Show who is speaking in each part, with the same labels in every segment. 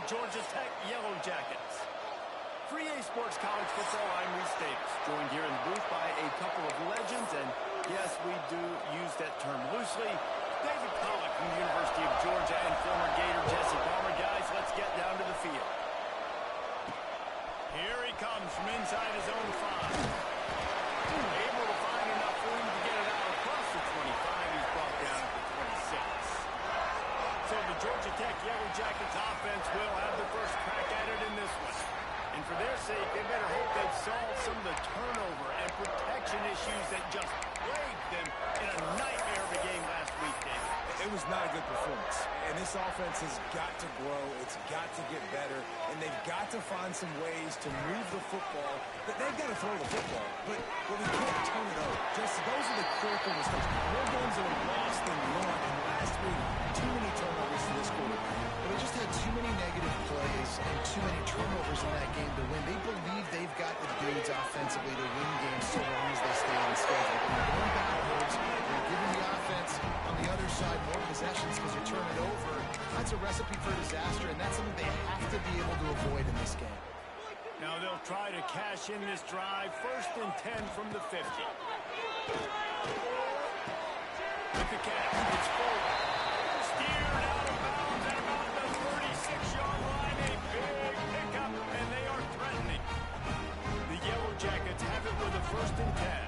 Speaker 1: Georgia Tech Yellow Jackets. For EA Sports College Football, I'm Reese Davis, joined here in the booth by a couple of legends, and yes, we do use that term loosely. David Pollack from the University of Georgia and former Gator Jesse Palmer. Guys, let's get down to the field. Here he comes from inside his own 5. Able to find enough room to get it out across the 25. He's brought down at the 26. So the Georgia Tech Yellow Jackets offense will have the first crack at it in this one. And for their sake, they better hope they've solved some of the turnover and protection issues that just plagued them in a nightmare of a game last week, David.
Speaker 2: It was not a good performance. And this offense has got to grow. It's got to get better. And they've got to find some ways to move the football. They've got to throw the football. But we can't turn it over. Just those are the critical mistakes. More games that are lost than won. And last week, too many turnovers for this quarterback.
Speaker 3: They just had too many negative plays and too many turnovers in that game to win. They believe they've got the dudes offensively to win games so long as they stay on schedule. But when you're going backwards, you're giving the offense on the other side more possessions because you turn it over. That's a recipe for disaster, and that's something they have to be able to avoid in this game.
Speaker 1: Now they'll try to cash in this drive. 1st and 10 from the 50. With the catch, it's forward. Steered out of bounds at about the 36-yard line. A big pickup, and they are threatening. The Yellow Jackets have it with a 1st and 10.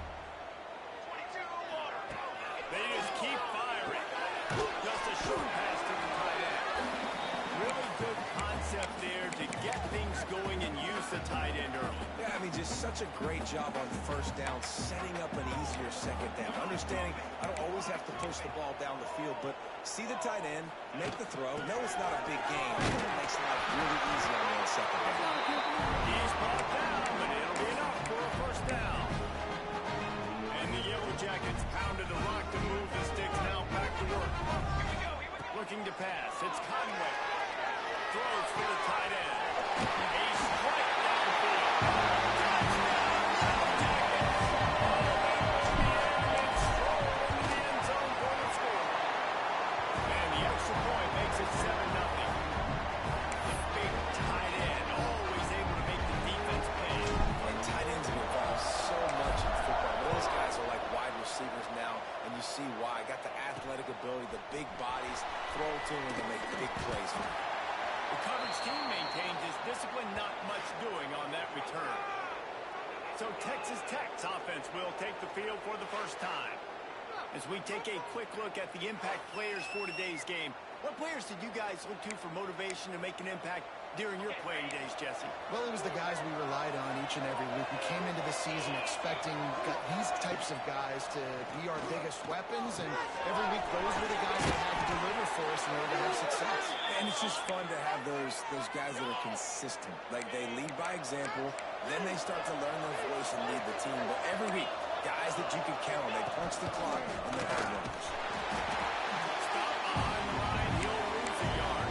Speaker 1: They just keep firing. Just a short pass to the tight end. Really good concept there to get things going and use the tight end early.
Speaker 2: Yeah, I mean, just such a great job on 1st down, setting up an easier 2nd down. Understanding I don't always have to push the ball down the field, but see the tight end, make the throw. No, it's not a big game. It makes life really easy on that 2nd down.
Speaker 1: He's brought down, but it'll be enough for a 1st down. And the Yellow Jackets pounded the rock to move the sticks. Now back to work. Looking to pass. It's Conway. Throws for the tight end. A strike downfield. Touchdown, Yellow Jackets. And Stroll into the end zone for the score. And the extra point makes it 7-0. The big tight end, always able to make the defense pay.
Speaker 2: And tight ends have evolved so much in football. Those guys are like wide receivers now, and you see why. Got the athletic ability, the big bodies, throw to them to make big plays.
Speaker 1: The coverage team maintains his discipline, not much doing on that return. So Texas Tech's offense will take the field for the first time. As we take a quick look at the impact players for today's game, what players did you guys look to for motivation to make an impact during your playing days, Jesse?
Speaker 3: Well, it was the guys we relied on each and every week. We came into the season expecting these types of guys to be our biggest weapons, and every week those were the guys that had to deliver for us in order to have success.
Speaker 2: And it's just fun to have those guys that are consistent. Like, they lead by example, then they start to learn their voice and lead the team. But every week, guys that you can count on, they punch the clock and they're hard runners.
Speaker 1: Stop behind the line, he'll lose a yard.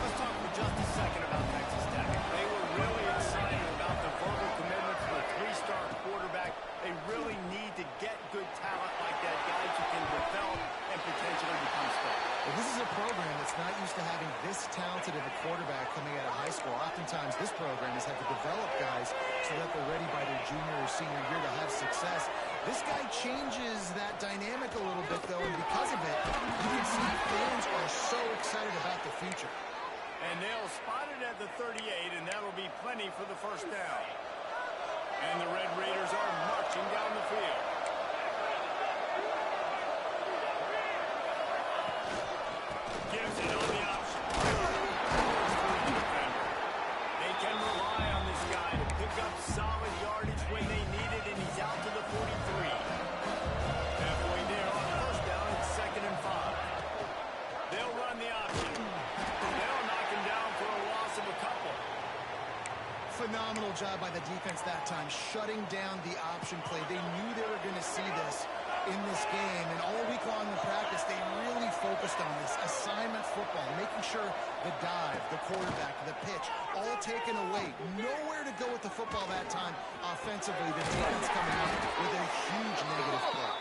Speaker 1: Let's talk for just a second about Texas Tech. They were really excited about the verbal commitment to a 3-star quarterback. They really need to get good talent like that, guys who can develop and potentially become stars.
Speaker 3: Well, this is a program that's not used to having this talented of a quarterback coming out of high school. Oftentimes, this program has had to develop guys so that they're ready by their junior or senior year to have success. This guy changes that dynamic a little bit, though, and because of it, you can see fans are so excited about the future.
Speaker 1: And they'll spot it at the 38, and that'll be plenty for the 1st down. And the Red Raiders are marching down the field. Gives it on the option. They can rely on this guy to pick up solid yardage when they need it, and he's out to the 43. Halfway there on 1st down, it's 2nd and 5. They'll run the option. They'll knock him down for a loss of a couple.
Speaker 3: Phenomenal job by the defense that time, shutting down the option play. They knew they were going to see this in this game, and all week long in practice, they really focused on this assignment football, making sure the dive, the quarterback, the pitch, all taken away. Nowhere to go with the football that time offensively. The defense coming out with a huge negative play.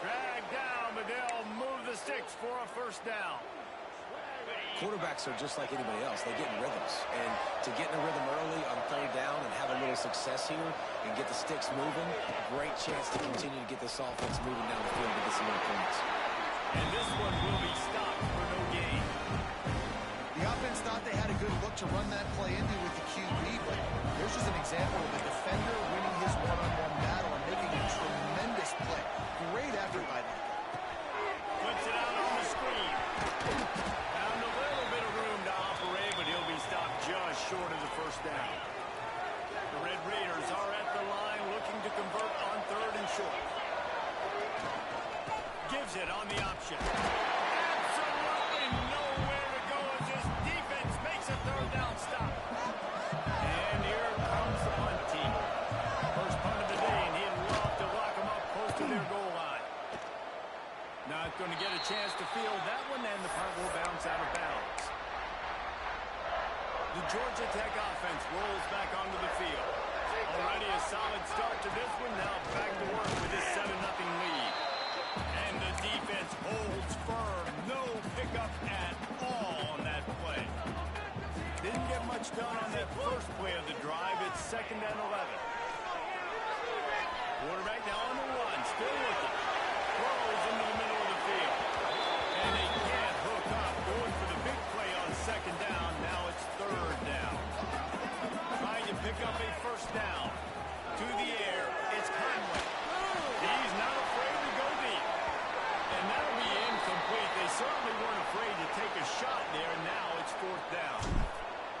Speaker 1: Dragged down, but they'll move the sticks for a 1st down.
Speaker 2: quarterbacks are just like anybody else. They get in rhythms. And to get in a rhythm early on third down and have a little success here and get the sticks moving, great chance to continue to get this offense moving down the field to get some more points.
Speaker 1: And this one will be stopped for no gain.
Speaker 3: The offense thought they had a good look to run that play into with the QB, but here's just an example of a defender winning his one-on-one battle and making a tremendous play. Great effort by that guy.
Speaker 1: Puts it out on the screen. Found a little bit of room to operate, but he'll be stopped just short of the first down. The Red Raiders are at the line looking to convert on third and short. Gives it on the option. Absolutely nowhere to go as this defense makes a third down stop. And here comes the punt team. First punt of the day, and he'd love to lock them up close to their goal line. Not going to get a chance to field that one, and the punt will bounce out of bounds. The Georgia Tech offense rolls back onto the field. Already a solid start to this one. Now back to work with this 7-0 lead. And the defense holds firm. No pickup at all on that play. Didn't get much done on that first play of the drive. It's 2nd and 11. Quarterback now on the run. Still looking. Throws into the middle of the field. And they can't hook up. Going for the big play on 2nd down. Now it's 3rd down. Trying to pick up a first down. To the air. It's Conway. He's not afraid to go deep. And that'll be incomplete. They certainly weren't afraid to take a shot there. Now it's 4th down.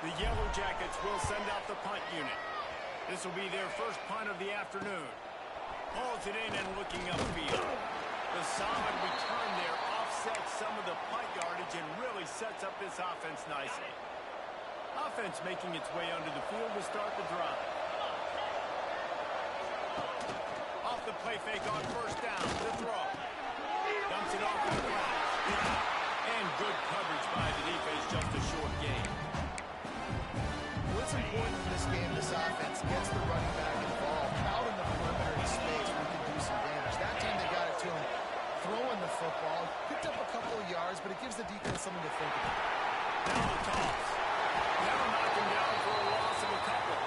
Speaker 1: The Yellow Jackets will send out the punt unit. This will be their first punt of the afternoon. Hauls it in and looking upfield. The solid return there offsets some of the punt yardage and really sets up this offense nicely. Offense making its way under the field to start the drive. Off the play fake on first down. The throw. Dumps it off to the ground. And good coverage by the defense, just a short gain.
Speaker 3: What's important in this game, this offense gets the running back involved out in the perimeter of space where he can do some damage. That time they got it to him throwing the football. Picked up a couple of yards, but it gives the defense something to think about.
Speaker 1: Now the toss. Now knocked him down for a loss of a couple.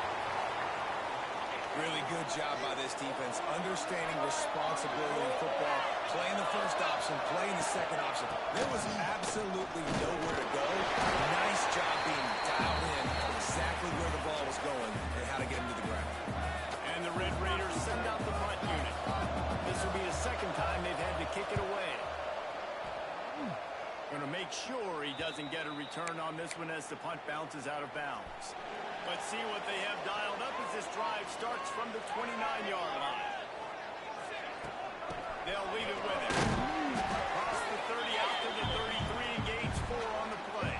Speaker 2: Really good job by this defense, understanding responsibility in football, playing the first option, playing the second option. There was absolutely nowhere to go. Nice job being dialed in exactly where the ball was going and how to get him to the ground.
Speaker 1: And the Red Raiders send out the punt unit. This will be the second time they've had to kick it away. Going to make sure he doesn't get a return on this one as the punt bounces out of bounds. Let's see what they have dialed up as this drive starts from the 29-yard line. They'll leave it with it. Across the 30 out to the 33 and gains 4 on the play.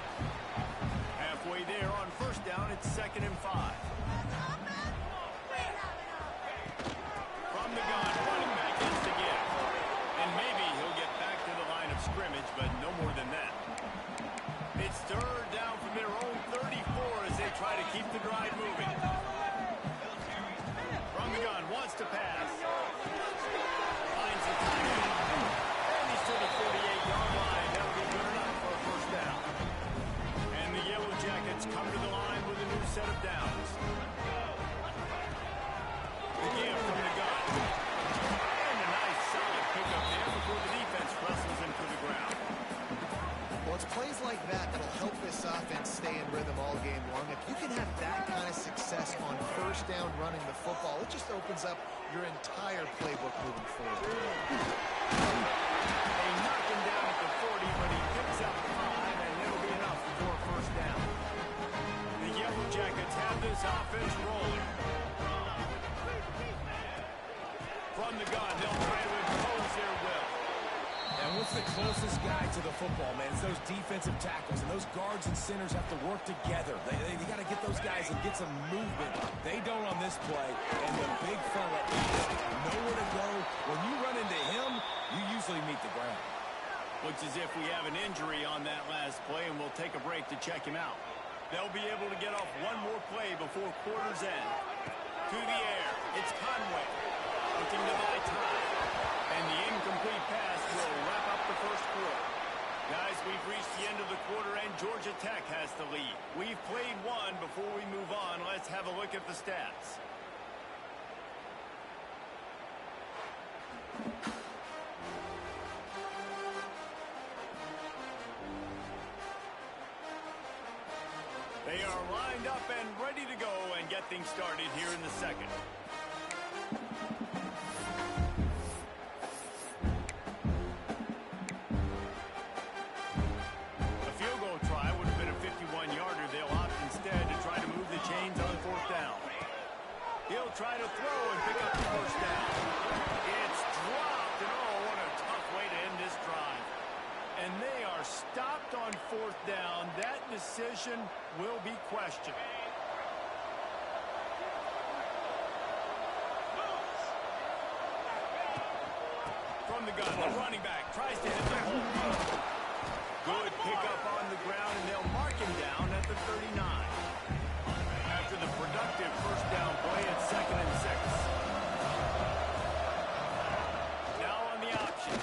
Speaker 1: Halfway there on first down, it's 2nd and 5. From the gun, running back gets the give. And maybe he'll get back to the line of scrimmage, but no more than that. It's 3rd down from their own 34 as they try to keep the drive moving. From the gun, wants to pass. Finds the tight end. And he's to the 48-yard line. That'll be good enough for a first down. And the Yellow Jackets come to the line with a new set of downs. The give from the gun. And a nice solid pickup there before the defense wrestles him to the ground.
Speaker 3: Well, it's plays like that that'll help this offense stay in rhythm all game long. If you can have that kind of success on first down running the football, it just opens up your entire playbook moving forward.
Speaker 1: They knock him down at the 40, but he picks up 5, and it'll be enough for a first down. The Yellow Jackets have this offense rolling. From the gun, they'll try to impose their will.
Speaker 2: And what's the closest guy to the football, man? It's those defensive tackles, and those guards and centers have to work together. They got to get those guys and get some movement. They don't on this play, and the big fella is nowhere to go. When you run into him, you usually meet the ground.
Speaker 1: Looks as if we have an injury on that last play, and we'll take a break to check him out. They'll be able to get off one more play before quarter's end. To the air, it's Conway. Looking to buy time. And the incomplete pass will wrap up the first quarter. Guys, we've reached the end of the quarter, and Georgia Tech has the lead. We've played one. Before we move on, let's have a look at the stats. They are lined up and ready to go and get things started here in the second. A field goal try would have been a 51-yarder. They'll opt instead to try to move the chains on fourth down. He'll try to throw and pick up the first down. It's dropped, and oh, what a tough way to end this drive. And they are stopped on fourth down. That decision will be questioned. From the gun, the running back tries to hit the hole. Good pickup on the ground, and they'll mark him down at the 39. After the productive first down play at 2nd and 6. Now on the option.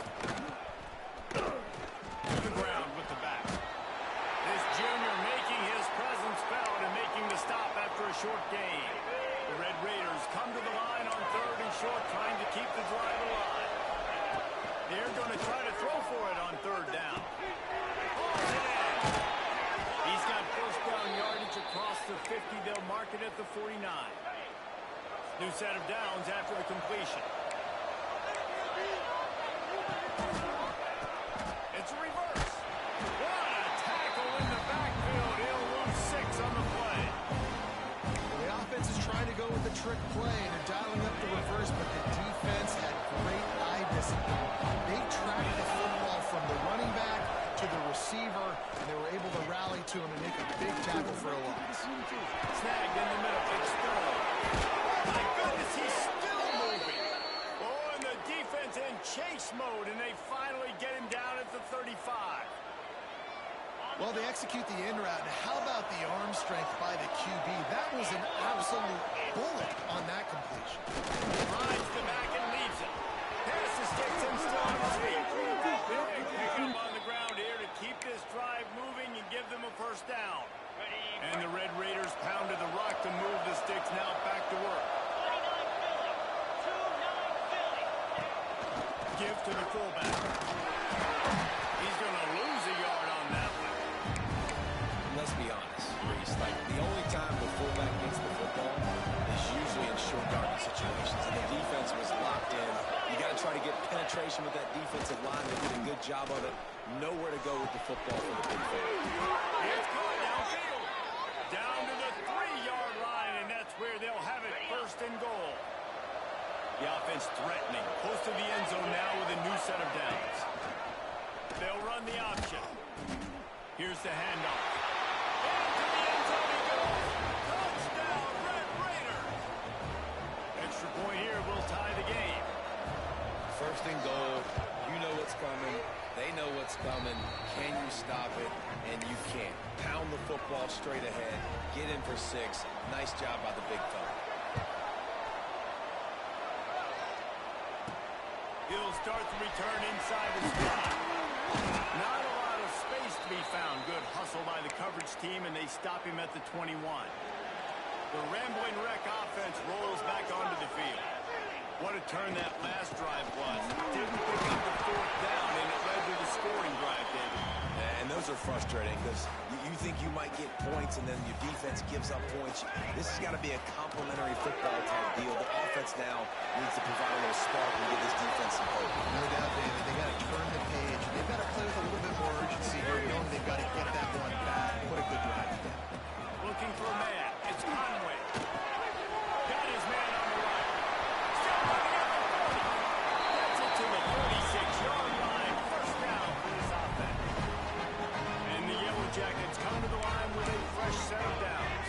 Speaker 1: To the ground with the back. This junior making his presence felt and making the stop after a short gain. The Red Raiders come to the line on 3rd and short, trying to keep the drive alive. They're going to try to throw for it on 3rd down. He's got first down yardage across the 50. They'll mark it at the 49. New set of downs after the completion. It's a reverse. What a tackle in the backfield. He'll lose 6 on the play.
Speaker 3: The offense is trying to go with the trick play, and they're dialing up the reverse, but the defense had great eye discipline. They tracked the football from the running back to the receiver, and they were able to rally to him and make a big tackle for a loss.
Speaker 1: Snagged in the middle. It's Sterling. My goodness, he's still moving. Oh, and the defense in chase mode, and they finally get him down at the 35.
Speaker 3: Well, they execute the in route. Now, how about the arm strength by the QB? That was an absolute bullet on that completion.
Speaker 1: Rides the back and leaves it. Passes sticks him still on his feet. Big pickup on the ground here to keep this drive moving and give them a first down. And the Red Raiders pounded the rock to move the sticks. Now back to work. Give to the fullback. He's going to lose a yard on that one.
Speaker 2: Let's be honest, Reese. Like, the only time the fullback gets the football is usually in short yardage situations, and the defense was locked in. You got to try to get penetration with that defensive line. They did a good job of it. Nowhere to go with the football for the big fan.
Speaker 1: It's caught downfield. Down to the 3-yard line, and that's where they'll have it, 1st and goal. The offense threatening. Close to the end zone now with a new set of downs. They'll run the option. Here's the handoff. Into the end zone he goes. Touchdown, Red Raiders. Extra point here will tie the game.
Speaker 2: 1st and goal. You know what's coming. They know what's coming. Can you stop it? And you can't. Pound the football straight ahead. Get in for 6. Nice job by the big fella.
Speaker 1: He'll start the return inside the spot. Not a lot of space to be found. Good hustle by the coverage team, and they stop him at the 21. The Rambling Wreck offense rolls back onto the field. What a turn that last drive was. Didn't pick up the 4th down, and it led to the scoring drive, David.
Speaker 2: And those are frustrating because you think you might get points and then your defense gives up points. This has got to be a complementary football type deal. The offense now needs to provide a little spark and give this defense some hope.
Speaker 3: No doubt, David. They got to turn the page. They've got to play with a little bit more urgency here, knowing they've got to get that one back. Put a good drive together.
Speaker 1: Looking for a man. It's Conway. Got his man on the right. Still running at the 40. Gets it to the 36-yard line. First down for this offense. And the Yellow Jackets come to the line with a fresh set of downs.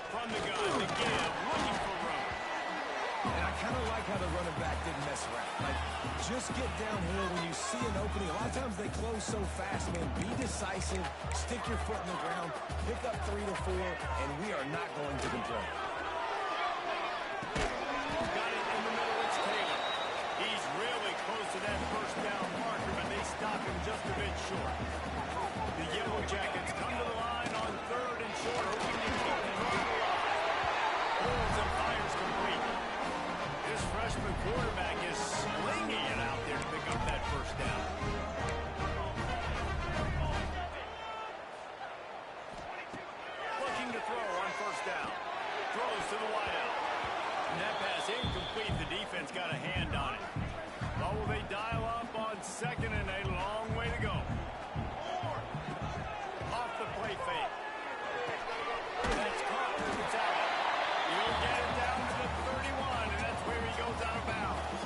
Speaker 1: From the gun, the give, looking for room.
Speaker 2: And I kind of like how the running back didn't mess around. Like, just get downhill when you see an opening. A lot of times they close so fast, man. Be decisive, stick your foot in the ground, pick up 3 to 4, and we are not going to complain.
Speaker 1: Got it in the middle, it's Taylor. He's really close to that first down marker, but they stop him just a bit short. The Yellow Jackets come to the line on 3rd and short, hoping to keep the drive alive. Holds and fires complete. This freshman quarterback is slinging it out there to pick up that first down. Looking to throw on 1st down. Throws to the wideout. And that pass incomplete. The defense got a hand on it. Well, will they dial up on 2nd and a long way to go? Off the play fake. That's caught. It's out. He'll get it down to the 31, and that's where he goes out of bounds.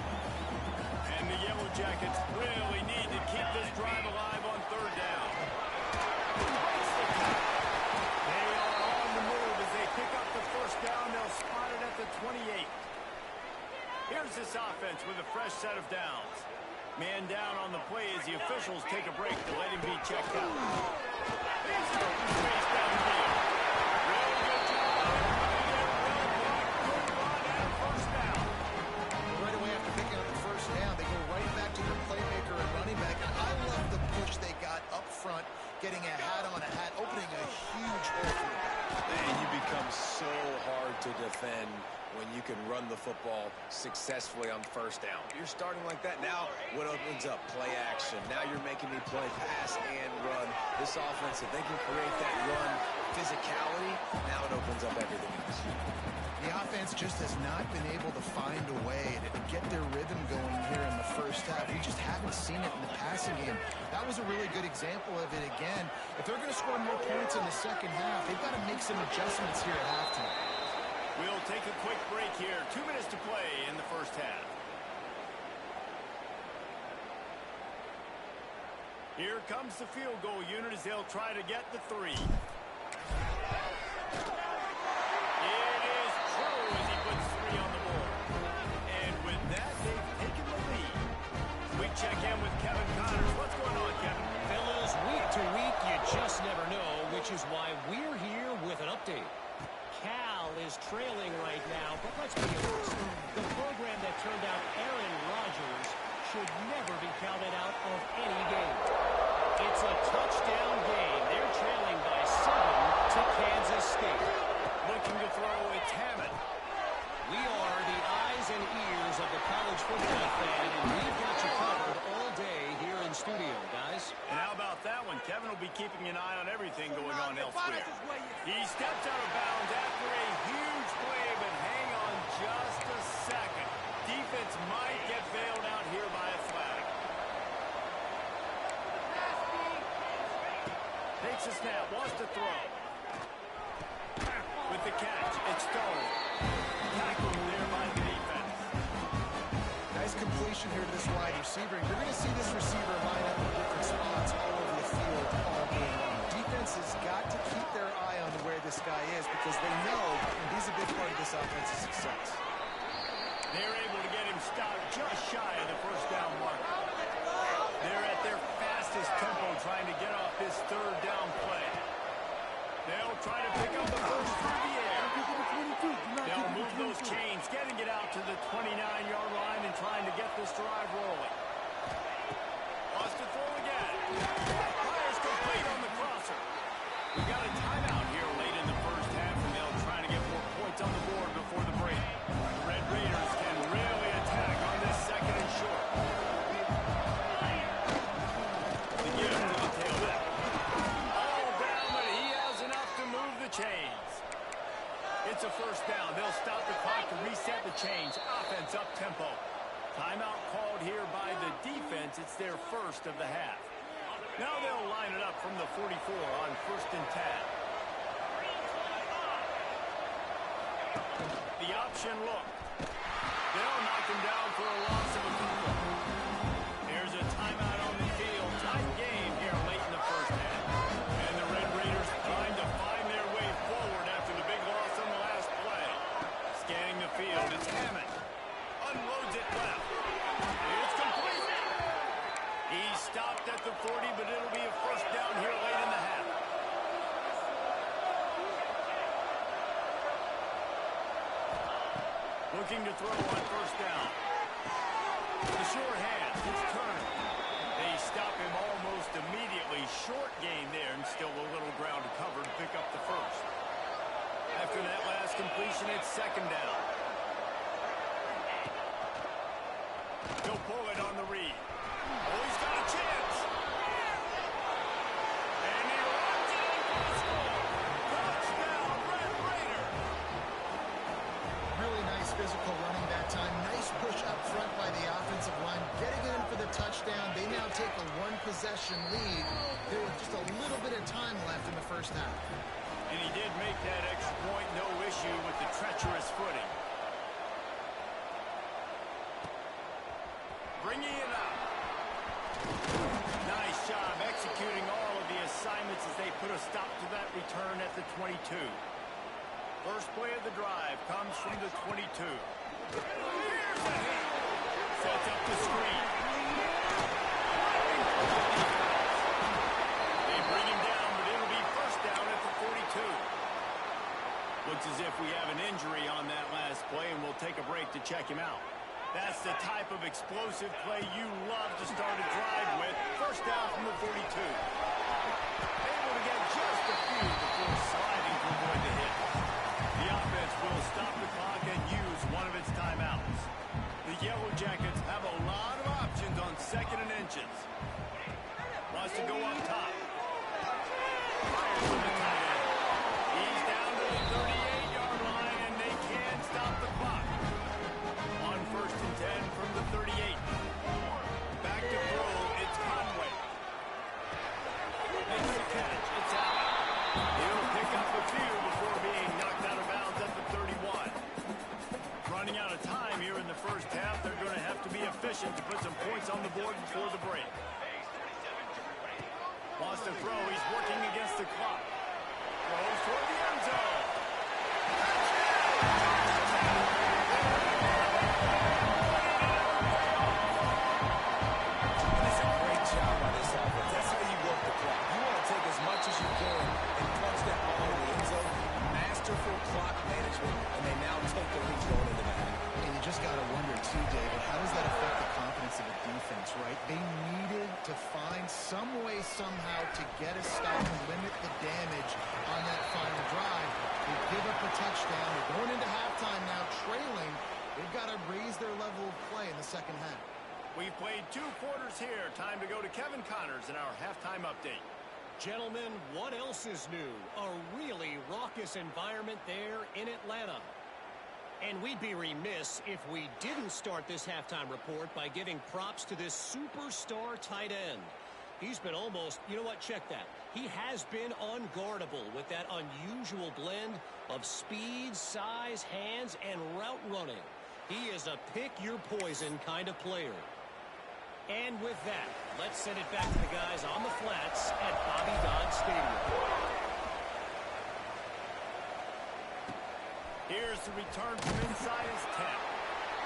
Speaker 1: And the Yellow Jackets really need to keep this drive alive on 3rd down. They are on the move as they pick up the 1st down. They'll spot it at the 28. Here's this offense with a fresh set of downs. Man down on the play as the officials take a break to let him be checked out. Here's an open space downfield. Real good job by everybody there. Well blocked, good run, and 1st down.
Speaker 3: Right away after picking up the 1st down, they go right back to their playmaker and running back. And I love the push they got up front, getting a hat on a hat, opening a huge hole for the back.
Speaker 2: And you become so hard to defend when you can run the football successfully on 1st down. You're starting like that. Now, what opens up? Play action. Now you're making me play pass and run. This offense, if they can create that run physicality, now it opens up everything else.
Speaker 3: The offense just has not been able to find a way to get their rhythm going here in the 1st half. We just haven't seen it in the passing game. That was a really good example of it again. If they're going to score more points in the 2nd half, they've got to make some adjustments here at halftime.
Speaker 1: We'll take a quick break here. 2 minutes to play in the 1st half. Here comes the field goal unit as they'll try to get the 3. It is true as he puts 3 on the board. And with that, they've taken the lead. We check in with Kevin Connors. What's going on, Kevin?
Speaker 4: Fellas, week to week, you just never know, which is why we're here with an update. Cal is trailing right now, but let's be honest. The program that turned out Aaron Rodgers should never be counted out of any game. It's a touchdown game. They're trailing by 7 to Kansas State.
Speaker 1: Looking to throw, it's Hammond.
Speaker 4: We are the eyes and ears of the college football fan, and we've got you covered all day here in studio, guys.
Speaker 1: And how about that one? Kevin will be keeping an eye on everything going on elsewhere. He steps out of bounds after a huge play, but hang on just a second. Defense might get bailed out here by a flag. Takes a snap, wants to throw. With the catch, it's Stone. Tackled there by the defense.
Speaker 3: Nice completion here to this wide receiver. You're going to see this receiver line up in different spots all over the field all game long. Defense has got to keep their eye on where this guy is because they know he's a big part of this offensive success.
Speaker 1: They're able to get him stopped just shy of the 1st down mark. They're at their fastest tempo trying to get off this 3rd down play. They'll try to pick up the first through the air. They'll move those chains, getting it out to the 29-yard line and trying to get this drive rolling. Wants to throw again. Fires complete on the crosser. We've got a timeout here late in the 1st half, and they'll try to get more points on the board before the break. The Red Raiders can really attack on this 2nd and short. The give to the tailback. All down, but he has enough to move the chains. It's a 1st down. They'll stop the clock to reset the chains. Offense up tempo. Timeout called here by the defense. It's their 1st of the half. Now they'll line it up from the 44 on 1st and 10. The option look. They'll knock him down for a loss of a couple. There's a timeout on the field. Tight game here late in the 1st half. And the Red Raiders trying to find their way forward after the big loss on the last play. Scanning the field, it's Hammond. Unloads it left. It's complete. He stopped at the 40, but it'll be a 1st down here late in the half. Looking to throw on 1st down. The sure hand. It's Turner. They stop him all pass completion. It's second down. He'll pull it on the read. Oh, he's got a chance. And he runs it in for the score. Touchdown, Red Raider.
Speaker 3: Really nice physical running that time. Nice push up front by the offensive line. Getting in for the touchdown. They now take a one-possession lead. There was just a little bit of time left in the first half.
Speaker 1: And he did make that extra point, no issue with the treacherous footing. Bringing it up. Nice job executing all of the assignments as they put a stop to that return at the 22. First play of the drive comes from the 22. Here's a hit. Sets up the screen. They bring him down, but it'll be first down at the 42. Looks as if we have an injury on that last play, and we'll take a break to check him out. That's the type of explosive play you love to start a drive with. First down from the 42. Able to get just a few before sliding to avoid the hit. The offense will stop the clock and use one of its timeouts. The Yellow Jackets have a lot of options on second and inches. Wants to go up top. Fires from the tight end. He's down to the 38-yard line, and they can't stop the clock. On first and 10 from the 38. Back to throw, it's Conway. Makes the catch, it's out. He'll pick up a few before being knocked out of bounds at the 31. Running out of time here in the first half, they're going to have to be efficient to put some points on the board before the break. Wants to throw, he's working against the clock. Throws toward the end zone.
Speaker 2: Clock management, and they now take the lead going into that.
Speaker 3: And you just got to wonder, too, David, how does that affect the confidence of the defense, right? They needed to find some way, somehow, to get a stop and limit the damage on that final drive. They give up a touchdown. They're going into halftime now, trailing. They've got to raise their level of play in the second half.
Speaker 1: We've played 2 quarters here. Time to go to Kevin Connors in our halftime update.
Speaker 4: Gentlemen, what else is new? A really raucous environment there in Atlanta. And we'd be remiss if we didn't start this halftime report by giving props to this superstar tight end. He's been almost, you know what, check that. He has been unguardable with that unusual blend of speed, size, hands, and route running. He is a pick-your-poison kind of player. And with that, let's send it back to the guys on the flats at Bobby Dodd Stadium.
Speaker 1: Here's the return from inside his 10.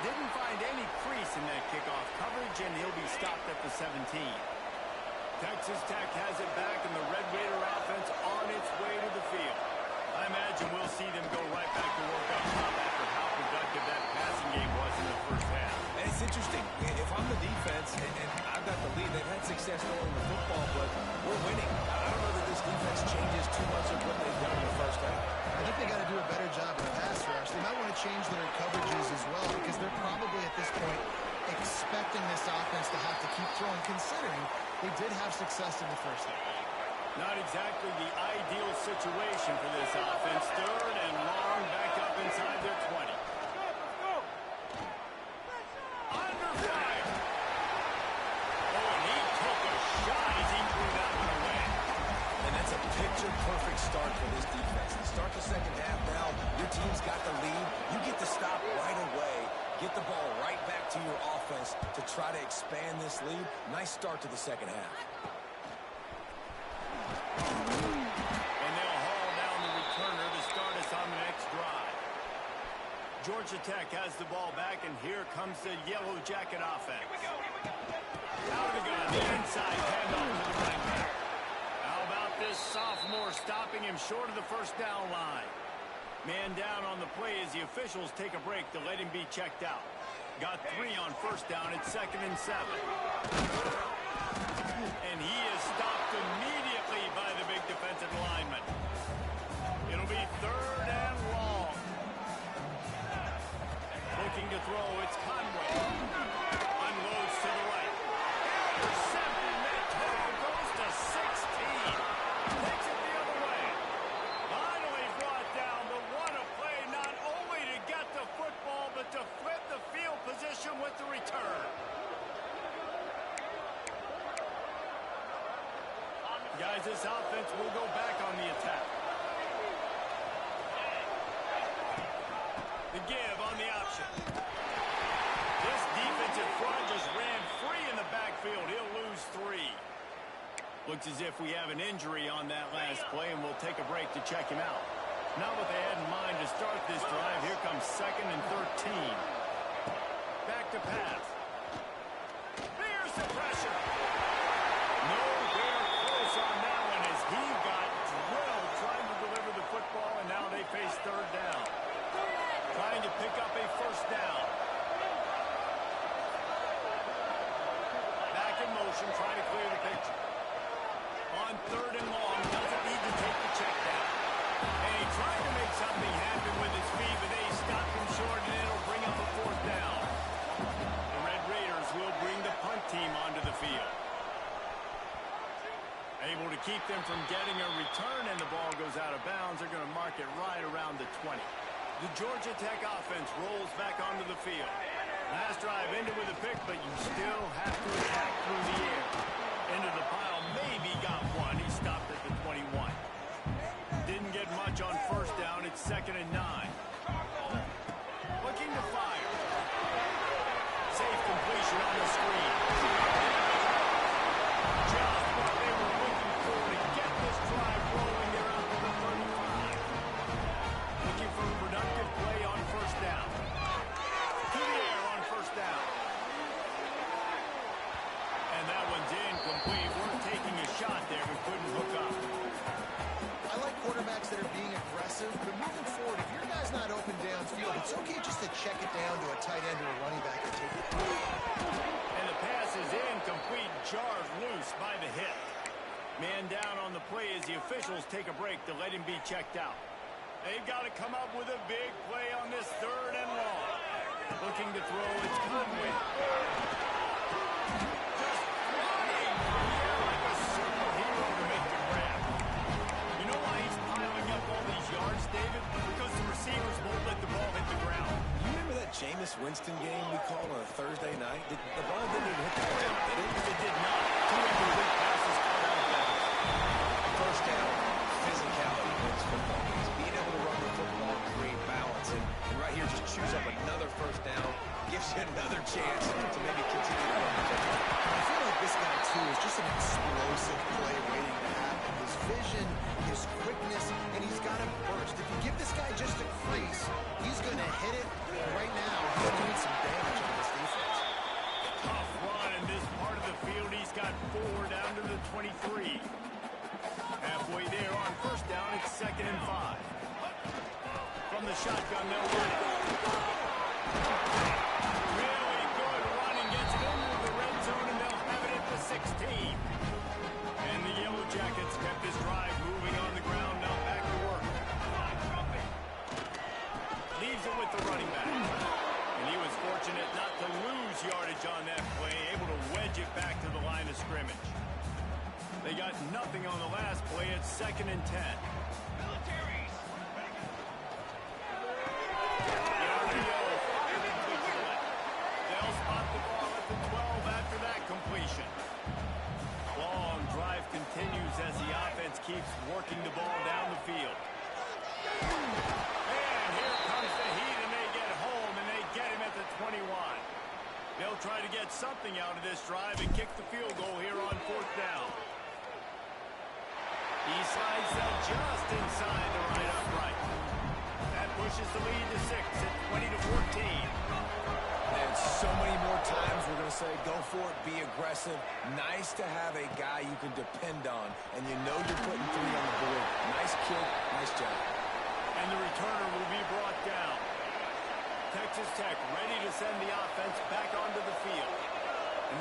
Speaker 1: Didn't find any crease in that kickoff coverage, and he'll be stopped at the 17. Texas Tech has it back, and the Red Raider offense on its way to the field. I imagine we'll see them go right back to work up top after how productive that passing game was in the first half.
Speaker 2: And it's interesting. If I'm the defense and I've got the lead, they've had success throwing the football, but we're winning. I don't know that this defense changes too much of what they've done in the first half.
Speaker 3: I think they got to do a better job in the pass rush. They might want to change their coverages as well, because they're probably at this point expecting this offense to have to keep throwing, considering they did have success in the first half.
Speaker 1: Not exactly the ideal situation for this offense. Third and long, back up inside their 20. Under fire. Oh, and he took a shot as he threw that one away.
Speaker 2: And that's a picture-perfect start for this defense. To start the second half now, your team's got the lead. You get to stop right away, get the ball right back to your offense to try to expand this lead. Nice start to the second half.
Speaker 1: And they'll haul down the returner to start us on the next drive. Georgia Tech has the ball back, and here comes the Yellow Jacket offense. Out of the gun, the inside handoff to the running back. How about this sophomore stopping him short of the first down line? Man down on the play as the officials take a break to let him be checked out. Got 3 on first down. It's 2nd and 7. And he is stopped immediately by the big defensive lineman. It'll be 3rd and long. Looking to throw, it's Conway. Unloads to the right. Intercepted, and that total goes to 16. Takes it the other way. Finally brought down, but what a play, not only to get the football, but to flip the field position with the return. Guys, this offense will go back on the attack. The give on the option. This defensive front just ran free in the backfield. He'll lose 3. Looks as if we have an injury on that last play, and we'll take a break to check him out. Not what they had in mind to start this drive. Here comes 2nd and 13. Back to pass. There's the pressure. Nowhere close on that one as he got drilled trying to deliver the football, and now they face 3rd down. Trying to pick up a 1st down. Back in motion, trying to clear the picture. On 3rd and long, doesn't need to take the check down. And he tried to make something happen with his feet, but they stopped him short, and it'll bring up a 4th down. The Red Raiders will bring the punt team onto the field. Able to keep them from getting a return, and the ball goes out of bounds. They're going to mark it right around the 20. The Georgia Tech offense rolls back onto the field. Last drive ended with a pick, but you still have to attack through the air. Into the pile, maybe got one. He stopped at the 21. Didn't get much on 1st down. It's 2nd and 9. Looking to fire. Safe completion on the screen. Just what they were looking for to get this drive rolling. They're out to the 35. Looking for a productive play on 1st down. To the air on 1st down. And that one's incomplete. We're taking a shot there, but couldn't hook up.
Speaker 3: I like quarterbacks that are being aggressive, but moving forward, if your guy's not open downfield, it's okay just to check it down to a tight end or a running back and take it.
Speaker 1: And the pass is incomplete, jarred loose by the hit. Man down on the play as the officials take a break to let him be checked out. They've got to come up with a big play on this 3rd and long. Looking to throw, it's Conway. Just running here like a superhero to make the grab. You know why he's piling up all these yards, David? Because the receivers won't let the ball hit the ground.
Speaker 2: You remember that Jameis Winston game we called on a Thursday night? The ball didn't even hit the ground, did it?
Speaker 1: It did not. 2 incomplete passes caught out of bounds.
Speaker 2: 1st down, physicality wins football games. Being able to run the football, create balance, and right here just choose up another 1st down, gives you another chance to maybe continue to run the football.
Speaker 3: I feel like this guy, too, is just an explosive play waiting to happen. His vision, his quickness, and he's got a burst. If you give this guy just a crease, he's going to hit it. And right now, he's doing some damage on this defense.
Speaker 1: Tough run in this part of the field. He's got 4 down to the 23. Halfway there on 1st down, it's 2nd and 5. From the shotgun, they'll run it. Really good running, gets it into the red zone, and they'll have it at the 16. And the Yellow Jackets kept this drive moving on the ground, now back to work. Leaves it with the running back. And he was fortunate not to lose yardage on that play, able to wedge it back to the line of scrimmage. They got nothing on the last play. It's 2nd and 10. They'll spot the ball at the 12 after that completion. Long drive continues as the offense keeps working the ball down the field. And here comes the heat, and they get home, and they get him at the 21. They'll try to get something out of this drive and kick the field goal here on 4th down. He slides them just inside the right upright. That pushes the lead to 6 at 20-14.
Speaker 2: And so many more times we're going to say, go for it, be aggressive. Nice to have a guy you can depend on, and you know you're putting 3 on the board. Nice kick, nice job.
Speaker 1: And the returner will be brought down. Texas Tech ready to send the offense back onto the field.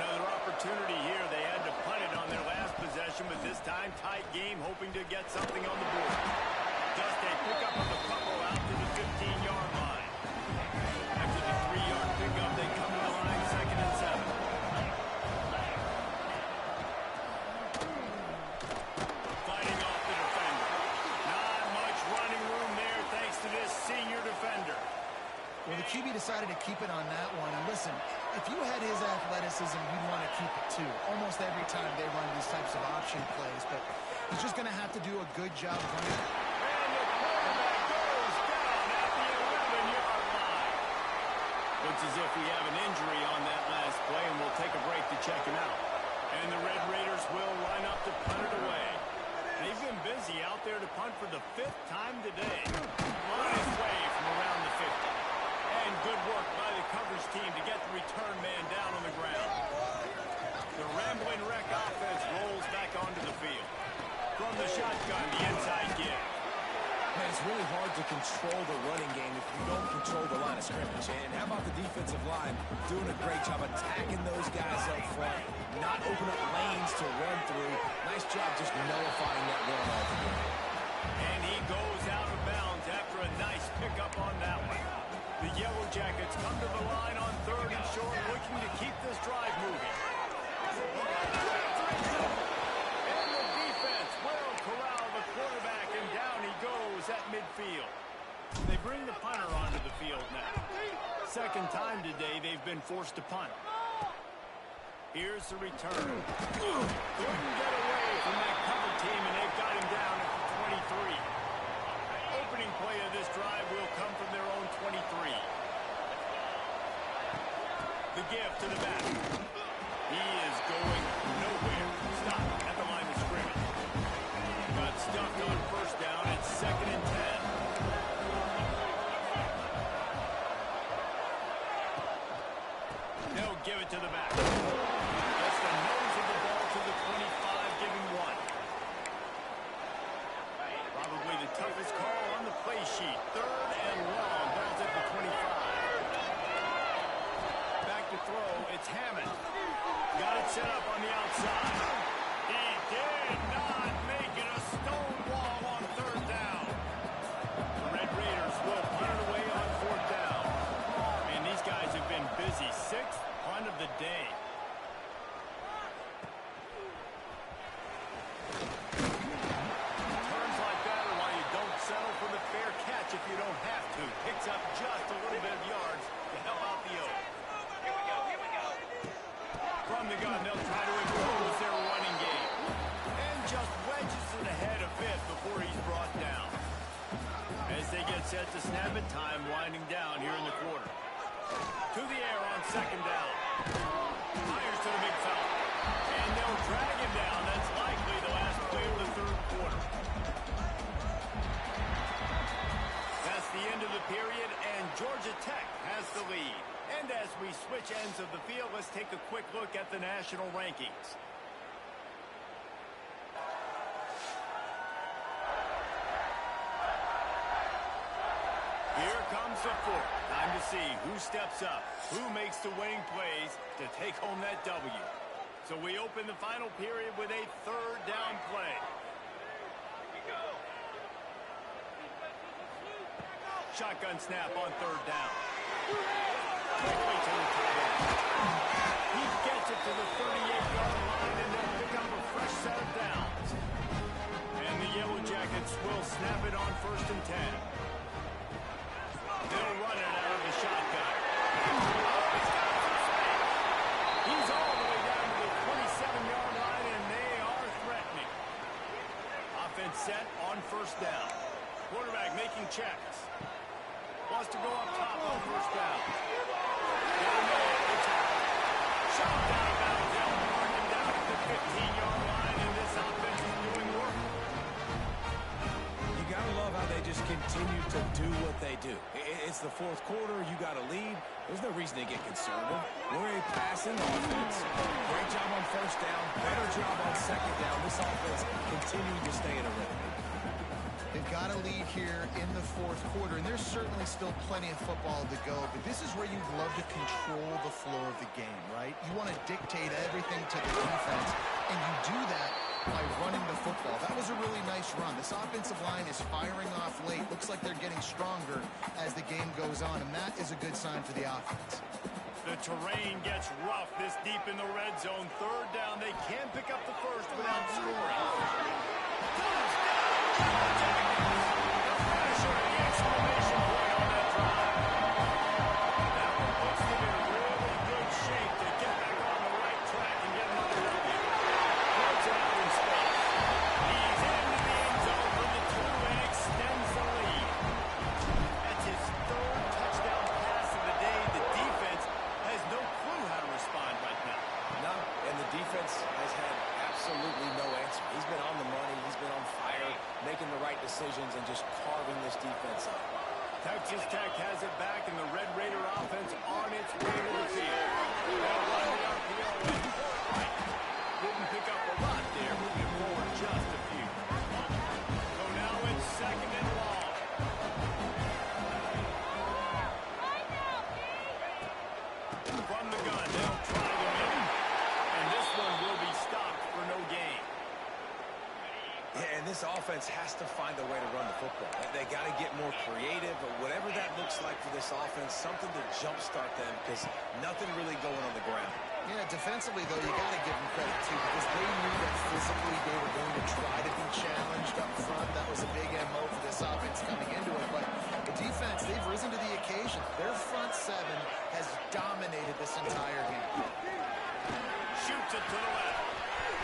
Speaker 1: Another opportunity here. They had to punt it on their last possession, but this time tight game, hoping to get something on the board. Just a pickup of the couple out to the 15-yard line. After the 3
Speaker 3: keep it on that one. And listen, if you had his athleticism, you'd want to keep it too. Almost every time they run these types of option plays. But he's just going to have to do a good job of running.
Speaker 1: And the quarterback goes down at the 11-yard line. Looks as if we have an injury on that last play, and we'll take a break to check him out. And the Red Raiders will line up to punt it away. They've been busy out there to punt for the 5th time today. On his way from around the 50. And good work by the coverage team to get the return man down on the ground. The Rambling Wreck offense rolls back onto the field. From the shotgun, the inside give.
Speaker 2: Man, it's really hard to control the running game if you don't control the line of scrimmage. And how about the defensive line doing a great job attacking those guys up front, not open up lanes to run through. Nice job just nullifying that run altogether.
Speaker 1: And he goes out of bounds after a nice pickup on that one. The Yellow Jackets come to the line on 3rd and short, looking to keep this drive moving. And the defense will corral the quarterback, and down he goes at midfield. They bring the punter onto the field now. 2nd time today they've been forced to punt. Here's the return. Couldn't get away from that cover team, and they've got him down at the 23. Opening play of this drive will come from their own 23. The give to the back. He is going nowhere. Stop at the line of scrimmage. Got stuffed on 1st down. It's 2nd and 10. They'll give it to the back. That's the nose of the ball to the 25, giving 1. Probably the toughest call on the play sheet. 3rd and long. Ball's at the 25. Back to throw. It's Hammond. Got it set up on the outside. He did not make it a stone wall on 3rd down. The Red Raiders will punt it away on 4th down. And these guys have been busy. 6th punt of the day. Turns like that are why you don't settle for the fair catch if you don't have to. Picks up just a little bit of yards to help out the Oaks. Here we go. From the gun, they'll try to impose their running game. And just wedges it ahead a bit before he's brought down. As they get set to snap it, time winding down here in the quarter. To the air on 2nd down. Fires to the big fella. And they'll drag him down. That's likely the last play of the 3rd quarter. That's the end of the period, and Georgia Tech has the lead. And as we switch ends of the field, let's take a quick look at the national rankings. Here comes the 4th. Time to see who steps up, who makes the winning plays to take home that W. So we open the final period with a 3rd down play. Shotgun snap on 3rd down. Quickly to the tight end. He gets it to the 38-yard line, and they'll pick up a fresh set of downs. And the Yellow Jackets will snap it on 1st and 10. They'll run it out of the shotgun. He's all the way down to the 27-yard line, and they are threatening. Offense set on 1st down. Quarterback making checks. Wants to go up top on 1st down. Shot down of bounds. They'll mark him down at the 15-yard line, and this offense is doing work.
Speaker 2: You got to love how they just continue to do what they do. It's the 4th quarter. You got a lead. There's no reason to get conservative. We're a passing offense. Great job on 1st down. Better job on 2nd down. This offense continuing to stay in a rhythm.
Speaker 3: They've got a lead here in the 4th quarter, and there's certainly still plenty of football to go, but this is where you'd love to control the flow of the game, right? You want to dictate everything to the defense, and you do that by running the football. That was a really nice run. This offensive line is firing off late. Looks like they're getting stronger as the game goes on, and that is a good sign for the offense.
Speaker 1: The terrain gets rough this deep in the red zone. 3rd down. They can't pick up the first without scoring. Exclamation point on that drive. That one
Speaker 2: and the defense has had absolutely no answer. He's been on the money. He's been on fire, making the right decisions and just carving this defense up.
Speaker 1: Texas Tech has it back, and the Red Raider offense on its way to the field. They'll run the RPO in. Right. Didn't pick up a lot there, moving forward just a few. So now it's second and long. From the gun, they'll try to win. And this one will be stopped for no gain.
Speaker 2: Yeah, and this offense has to find a way to run the football. They got to get more creative, or whatever that looks like for this offense, something to jumpstart them, because nothing really going on the ground.
Speaker 3: Yeah, defensively, though, you got to give them credit, too, because they knew that physically they were going to try to be challenged up front. That was a big MO for this offense coming into it. But the defense, they've risen to the occasion. Their front seven has dominated this entire game.
Speaker 1: Shoots it to the left.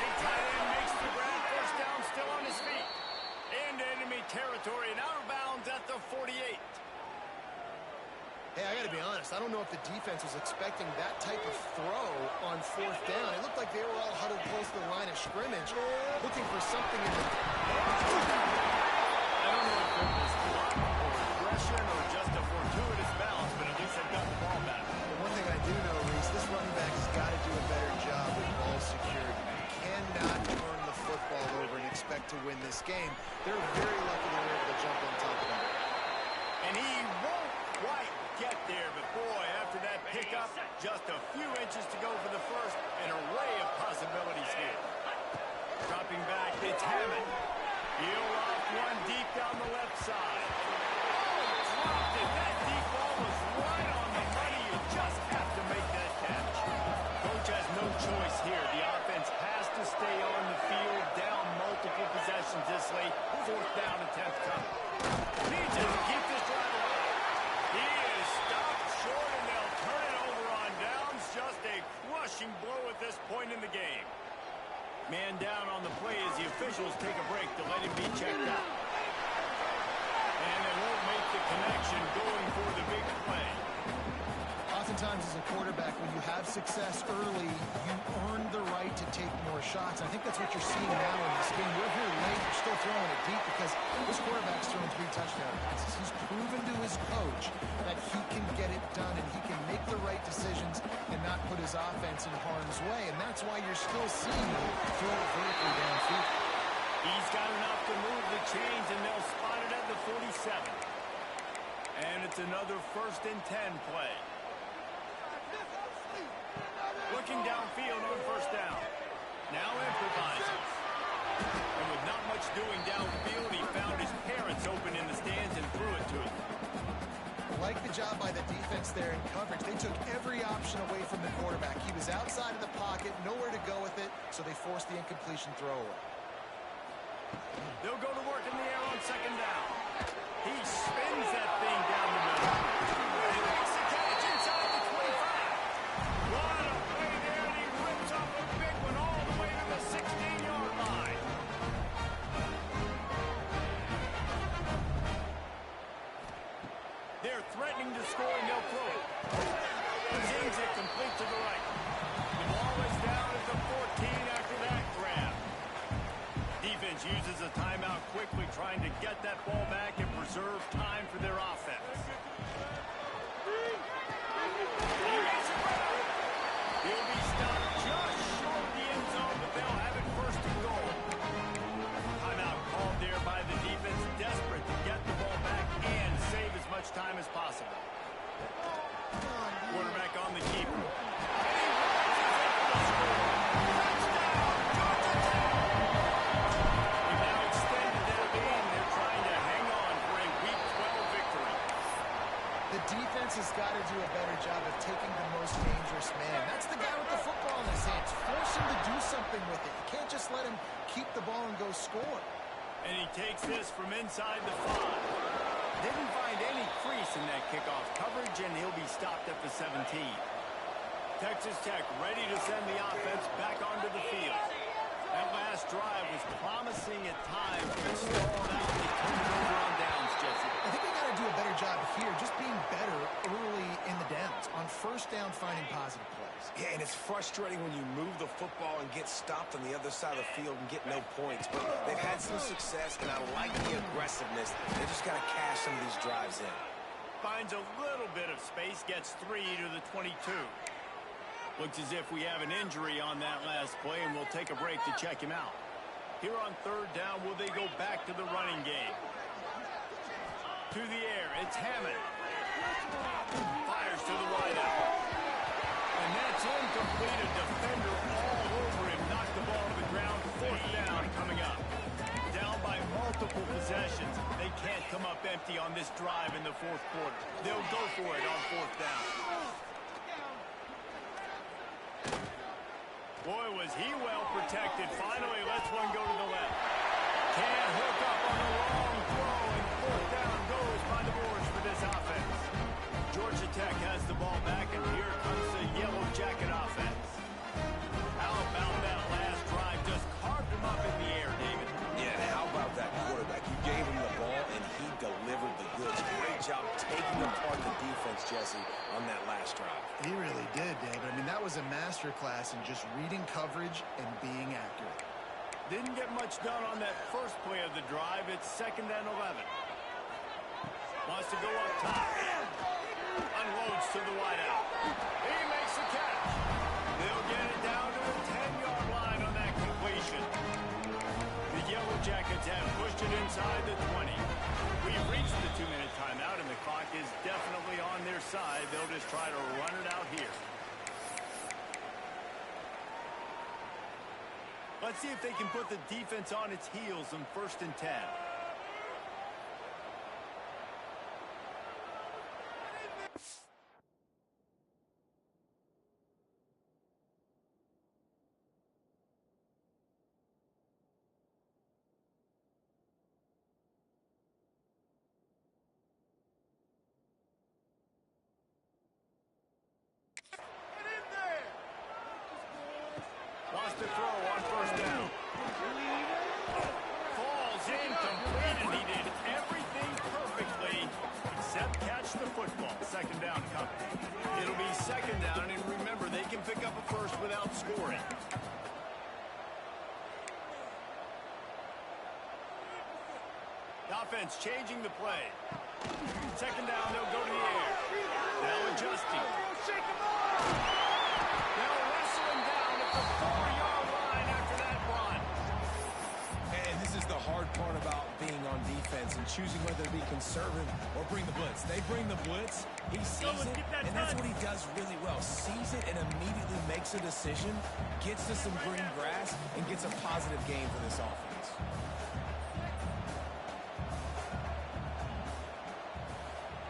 Speaker 1: Big tight end makes the grab. First down, still on his feet. Into enemy territory and out of bounds at the 48.
Speaker 3: Hey, I got to be honest. I don't know if the defense was expecting that type of throw on fourth down. It looked like they were all huddled close to the line of scrimmage, looking for something in the...
Speaker 1: I don't know if it was block or aggression or just a fortuitous bounce, but at least they've got the ball back.
Speaker 3: But one thing I do know, Reese, this running back has got to do a better job with ball security. You cannot turn the football over and expect to win this game. They're very lucky they were able to jump on top of them.
Speaker 1: And he won't quite get there, but boy, after that pickup, just a few inches to go for the first, an array of possibilities here. Dropping back, it's Hammond. He'll loft one deep down the left side. Oh, dropped it. That deep ball was right on the money. You just have to make that catch. Coach has no choice here. The offense has to stay on the field, down multiple possessions this late. Fourth down attempt coming. Needs to keep this drive alive. He is stopped short, and they'll turn it over on downs. Just a crushing blow at this point in the game. Man down on the play as the officials take a break to let him be checked out. And they won't make the connection going for the big play.
Speaker 3: Oftentimes as a quarterback, when you have success early, you earn the right to take more shots. I think that's what you're seeing now in this game. We're here late, you're still throwing it deep because this quarterback's throwing 3 touchdown passes. He's proven to his coach that he can get it done and he can make the right decisions and not put his offense in harm's way. And that's why you're still seeing him throw it vertically downfield.
Speaker 1: He's got enough to move the chains, and they'll spot it at the 47. And it's another 1st and 10 play. Looking downfield on first down. Now improvises. And with not much doing downfield, he found his parents open in the stands and threw it to him.
Speaker 3: Like the job by the defense there in coverage. They took every option away from the quarterback. He was outside of the pocket, nowhere to go with it, so they forced the incompletion throw away.
Speaker 1: They'll go to work in the air on second down. He spins that thing down the middle. He makes the catch inside the 25. What a play there, and he rips up a big one all the way to the 16-yard line. They're threatening to score, and they'll throw it. Zings it complete to the right. The ball is down at the 14 after that grab. Defense uses a timeout quickly, trying to get that ball back and preserve time for their offense. He makes a grab. He'll be stopped just short of the end zone, but they'll have it 1st and goal. Timeout called there by the defense, desperate to get the ball back and save as much time as possible. Quarterback on the keeper. And he runs it for the score. Touchdown, Georgia Tech! They've now extended that lead. They're trying to hang on for a Week 12 victory.
Speaker 3: The defense has got to do a better job of taking the most dangerous man. That's the guy with the football in his hands. Force him to do something with it. You can't just let him keep the ball and go score.
Speaker 1: And he takes this from inside the 5. Didn't find any crease in that kickoff coverage, and he'll be stopped at the 17. Texas Tech ready to send the offense back onto the field. That last drive was promising at times, but stalled out. They turned it over on downs, Jesse.
Speaker 3: I think they got to do a better job here, just being better early in the downs. On first down, finding positive plays.
Speaker 2: Yeah, and if It's frustrating when you move the football and get stopped on the other side of the field and get no points. But they've had some success, and I like the aggressiveness. They just got to cash some of these drives in.
Speaker 1: Finds a little bit of space, gets 3 to the 22. Looks as if we have an injury on that last play, and we'll take a break to check him out. Here on third down, will they go back to the running game? To the air, it's Hammond. Fires to the wideout. And that's incomplete. A defender all over him. Knocked the ball to the ground. Fourth down coming up. Down by multiple possessions. They can't come up empty on this drive in the fourth quarter. They'll go for it on fourth down. Boy, was he well protected. Finally lets one go to the left. Can't hook up on the long throw, and fourth down goes by the boards for this offense. Georgia Tech has the ball back, and here comes the Yellow Jacket offense. How about that last drive? Just carved him up in the air, David.
Speaker 2: Yeah, how about that quarterback? You gave him the ball, and he delivered the goods. Great job taking apart the defense, Jesse, on that last drive.
Speaker 3: He really did, David. I mean, that was a masterclass in just reading coverage and being accurate.
Speaker 1: Didn't get much done on that first play of the drive. It's 2nd and 11. Wants to go up top. Unloads to the wideout. He makes the catch. They'll get it down to the 10-yard line on that completion. The Yellow Jackets have pushed it inside the 20. We've reached the 2-minute timeout, and the clock is definitely on their side. They'll just try to run it out here. Let's see if they can put the defense on its heels on 1st and 10. Wants to throw on 1st down. Falls incomplete, and he did everything perfectly except catch the football. 2nd down coming. It'll be 2nd down, and remember, they can pick up a first without scoring. The offense changing the play. 2nd down, they'll go to the air. Now adjusting. Now wrestling down at the 4-yard line after that run.
Speaker 2: And this is the hard part about being on defense and choosing whether to be conservative or bring the blitz. They bring the blitz, he sees it, and that's what he does really well. Sees it and immediately makes a decision, gets to some green grass, and gets a positive gain for this offense.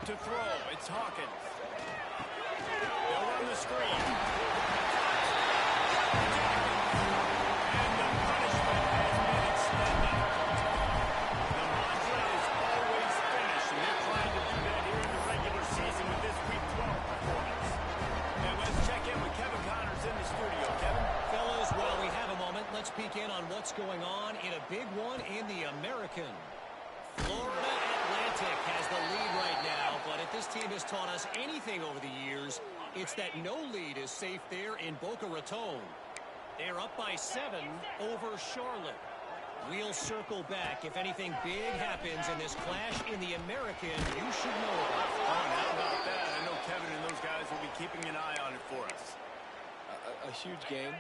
Speaker 1: To throw, it's Hawkins. They'll run the screen. And the punishment has been extended. The mantra is always finish, and they're trying to do that here in the regular season with this Week 12 performance. And let's check in with Kevin Connors in the studio. Kevin?
Speaker 4: Fellas, while we have a moment, let's peek in on what's going on in a big one in the American. Florida Atlantic has the lead right now, but if this team has taught us anything over the years, it's that no lead is safe there in Boca Raton. They're up by 7 over Charlotte. We'll circle back if anything big happens in this clash in the American you should know about.
Speaker 1: Oh, how about that? I know Kevin and those guys will be keeping an eye on it for us.
Speaker 2: A huge game.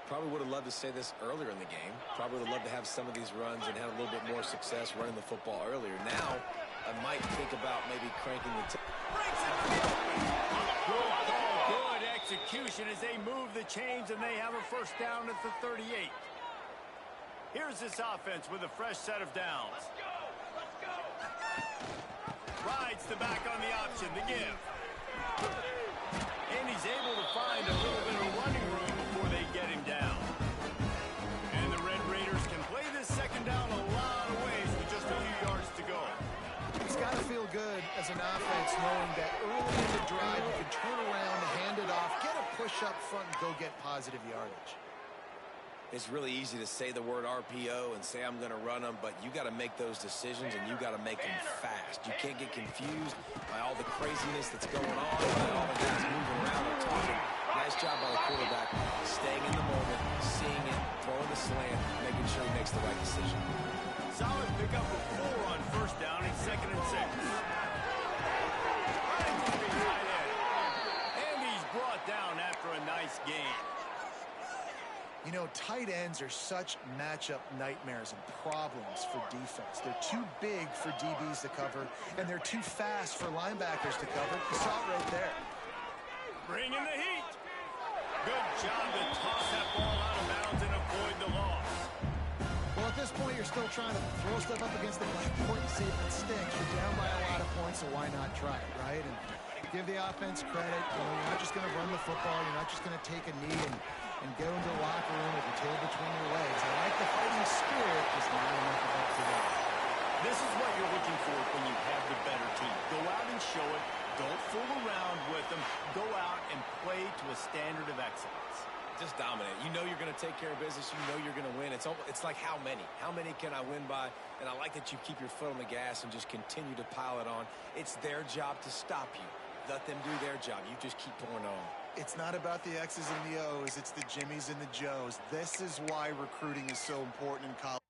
Speaker 2: Probably would have loved to say this earlier in the game. Probably would have loved to have some of these runs and have a little bit more success running the football earlier. Now, I might think about maybe cranking the
Speaker 1: Good call, good execution as they move the chains, and they have a 1st down at the 38. Here's this offense with a fresh set of downs. Rides the back on the option, the give. And he's able to find a little bit of running room before they get him down. And the Red Raiders can play this 2nd down a lot of ways with just a few yards to go.
Speaker 3: It's got to feel good as an offense knowing that early in the drive you can turn around, hand it off, get a push up front, and go get positive yardage.
Speaker 2: It's really easy to say the word RPO and say I'm going to run them, but you got to make those decisions and you got to make them fast. You can't get confused by all the craziness that's going on, by all the guys moving around and talking. You
Speaker 5: Nice job by the quarterback, staying in the moment, seeing it, throwing the slant, making sure he makes the right decision.
Speaker 1: Solid pickup of 4 on first down and 2nd and 6. Running to the tight end. And he's brought down after a nice gain.
Speaker 3: You know, tight ends are such matchup nightmares and problems for defense. They're too big for DBs to cover, and they're too fast for linebackers to cover. You saw it right there.
Speaker 1: Bringing the heat. Good job to toss that ball out of bounds and avoid the loss.
Speaker 3: Well, at this point, you're still trying to throw stuff up against the blackboard and see if it sticks. You're down by a lot of points, so why not try it, right? And give the offense credit. You know, you're not just going to run the football. You're not just going to take a knee and go into the locker room with your tail between your legs. I like the fighting spirit, just not enough of it today.
Speaker 1: This is what you're looking for when you have the better team. Go out and show it. Don't fool around with them. Go out and play to a standard of excellence.
Speaker 5: Just dominate. You know you're going to take care of business. You know you're going to win. It's like how many? How many can I win by? And I like that you keep your foot on the gas and just continue to pile it on. It's their job to stop you. Let them do their job. You just keep pouring on.
Speaker 3: It's not about the X's and the O's. It's the Jimmies and the Joes. This is why recruiting is so important in college.